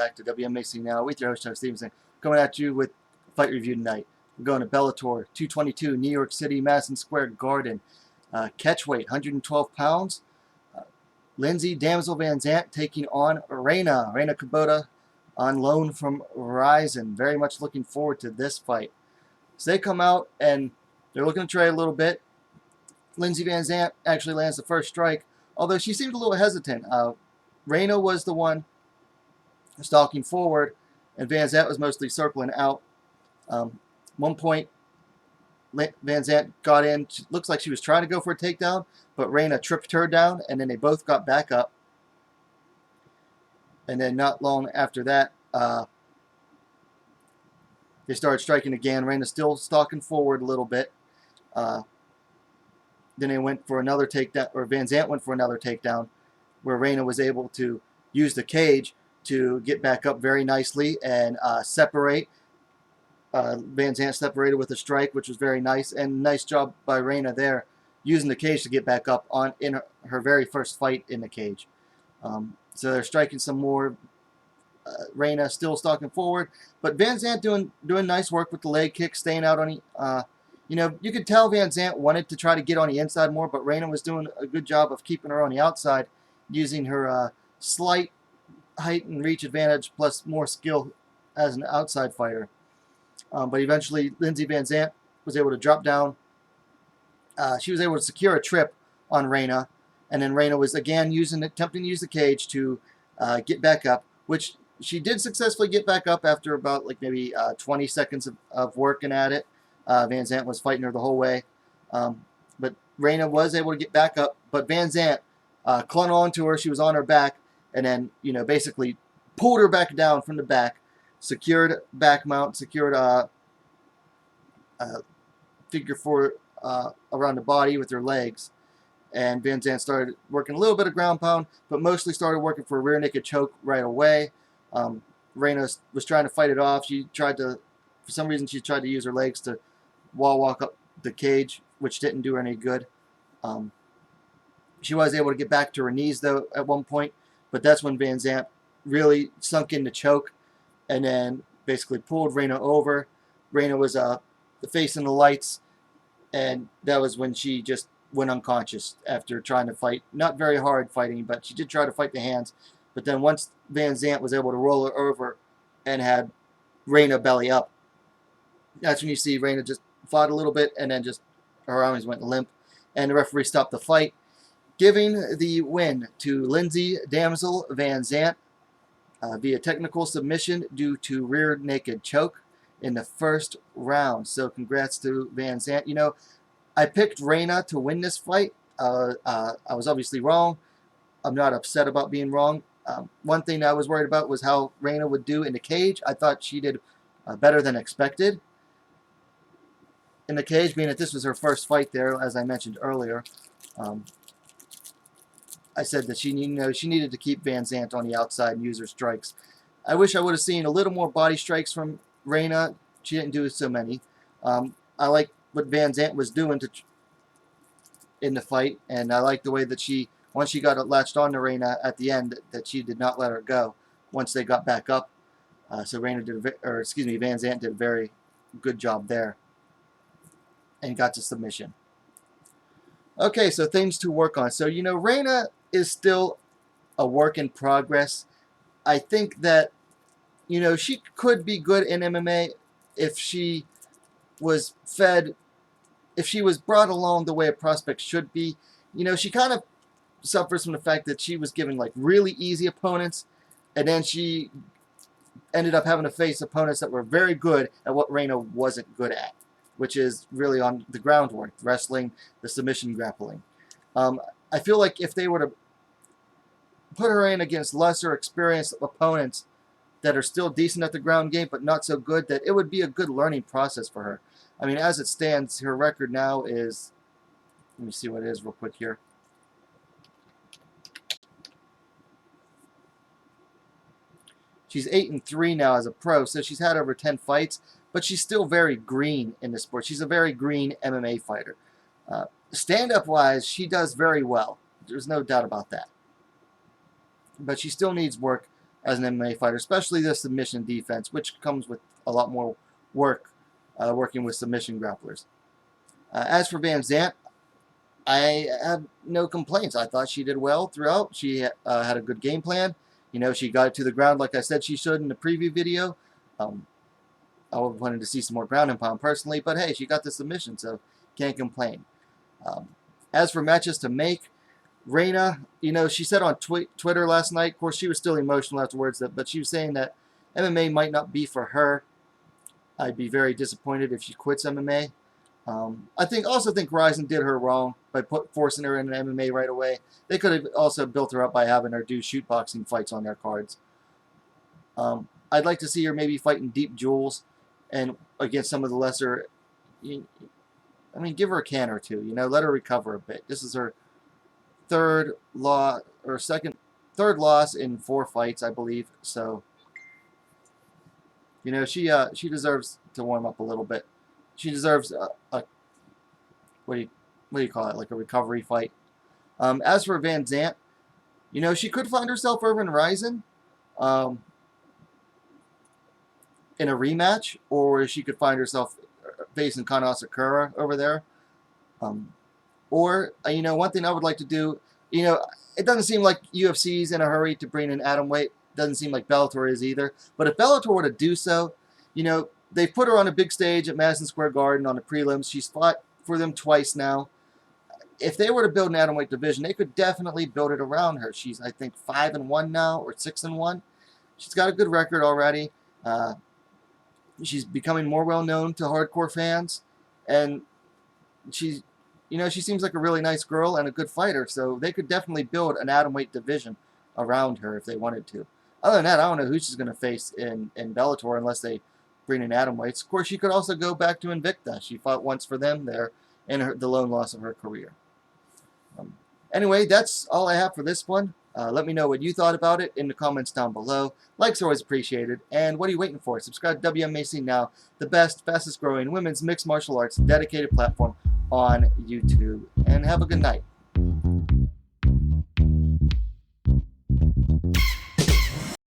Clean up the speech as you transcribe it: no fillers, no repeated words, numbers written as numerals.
back to WMMA Now with your host, Chuck Stevenson, coming at you with fight review tonight. We're going to Bellator 222, New York City, Madison Square Garden. Catch weight, 112 pounds. Lindsey VanZandt taking on RENA Kubota on loan from Ryzen. Very much looking forward to this fight. So they come out and they're looking to trade a little bit. Lindsey VanZandt actually lands the first strike, although she seemed a little hesitant. RENA was the one stalking forward, and VanZandt was mostly circling out. One point, VanZandt got in. Looks like she was trying to go for a takedown, but RENA tripped her down, and then they both got back up. And then not long after that, they started striking again. RENA still stalking forward a little bit. Then they went for another takedown, or VanZandt went for another takedown, where RENA was able to use the cage to get back up very nicely and separate. VanZandt separated with a strike, which was very nice, and nice job by RENA there, using the cage to get back up in her very first fight in the cage. So they're striking some more. RENA still stalking forward, but VanZandt doing nice work with the leg kick, staying out on the. You know, you could tell VanZandt wanted to try to get on the inside more, but RENA was doing a good job of keeping her on the outside, using her slight height and reach advantage plus more skill as an outside fighter. But eventually, Lindsey VanZandt was able to drop down. She was able to secure a trip on RENA, and then RENA was again attempting to use the cage to get back up, which she did successfully get back up after about maybe 20 seconds of working at it. VanZandt was fighting her the whole way, but RENA was able to get back up. But VanZandt clung on to her. She was on her back, and then basically pulled her back down from the back, secured back mount, secured figure four around the body with her legs, and VanZandt started working a little bit of ground pound, but mostly started working for a rear naked choke right away. RENA was trying to fight it off. She tried to, for some reason, she tried to use her legs to wall walk up the cage, which didn't do her any good. She was able to get back to her knees though at one point, but that's when VanZandt really sunk in the choke and then basically pulled RENA over. RENA was facing the lights, and that was when she just went unconscious after trying to fight. Not very hard fighting, but she did try to fight the hands. But then once VanZandt was able to roll her over and had RENA belly up, that's when you see RENA just fought a little bit, and then just her arms went limp, and the referee stopped the fight, giving the win to Lindsey VanZandt via technical submission due to rear naked choke in the first round. So congrats to VanZandt. You know, I picked RENA to win this fight. I was obviously wrong. I'm not upset about being wrong. One thing I was worried about was how RENA would do in the cage. I thought she did better than expected in the cage, being that this was her first fight there, as I mentioned earlier. I said that she needed to keep VanZandt on the outside and use her strikes. I wish I would have seen a little more body strikes from RENA. She didn't do so many. I like what VanZandt was doing in the fight, and I like the way that once she got latched on to RENA at the end, that she did not let her go once they got back up. So VanZandt did a very good job there and got to submission. Okay, so things to work on. So, RENA is still a work in progress. I think that, she could be good in MMA if she was brought along the way a prospect should be. She kind of suffers from the fact that she was given really easy opponents, and then she ended up having to face opponents that were very good at what RENA wasn't good at, which is really on the groundwork, wrestling, the submission grappling. I feel like if they were to put her in against lesser experienced opponents that are still decent at the ground game but not so good, that it would be a good learning process for her. I mean, as it stands, her record now is, let me see what it is real quick here. She's 8-3 now as a pro, so she's had over 10 fights, but she's still very green in the sport. She's a very green MMA fighter. Stand-up wise, she does very well. There's no doubt about that. But she still needs work as an MMA fighter, especially the submission defense, which comes with a lot more work working with submission grapplers. As for VanZandt, I have no complaints. I thought she did well throughout. She had a good game plan. You know, she got it to the ground like I said she should in the preview video. I wanted to see some more ground and pound personally, but hey, she got the submission, so can't complain. As for matches to make, RENA, you know, she said on Twitter last night, of course she was still emotional afterwards, but she was saying that MMA might not be for her. I'd be very disappointed if she quits MMA. I also think Ryzen did her wrong by forcing her into MMA right away. They could have also built her up by having her do shoot boxing fights on their cards. I'd like to see her maybe fighting Deep Jewels and against some of the lesser. I mean, give her a can or two. You know, let her recover a bit. This is her third loss in 4 fights, I believe. So, you know, she deserves to warm up a little bit. She deserves a what do you call it, like a recovery fight. As for VanZandt, you know, she could find herself over in Ryzen in a rematch, or she could find herself facing Sqaure over there. Or, you know, one thing I would like to do, you know, it doesn't seem like UFC's in a hurry to bring in atomweight. Doesn't seem like Bellator is either. But if Bellator were to do so, you know, they've put her on a big stage at Madison Square Garden on the prelims. She's fought for them twice now. If they were to build an atomweight division, they could definitely build it around her. She's, I think, 5-1 now, or 6-1. She's got a good record already. She's becoming more well-known to hardcore fans. And she's, you know, she seems like a really nice girl and a good fighter. So they could definitely build an atomweight division around her if they wanted to. Other than that, I don't know who she's going to face in Bellator unless they bring in atomweights. Of course, she could also go back to Invicta. She fought once for them there in the lone loss of her career. Anyway, that's all I have for this one. Let me know what you thought about it in the comments down below. Likes are always appreciated. And what are you waiting for? Subscribe to WMMA now, the best, fastest growing women's mixed martial arts dedicated platform on YouTube. And have a good night.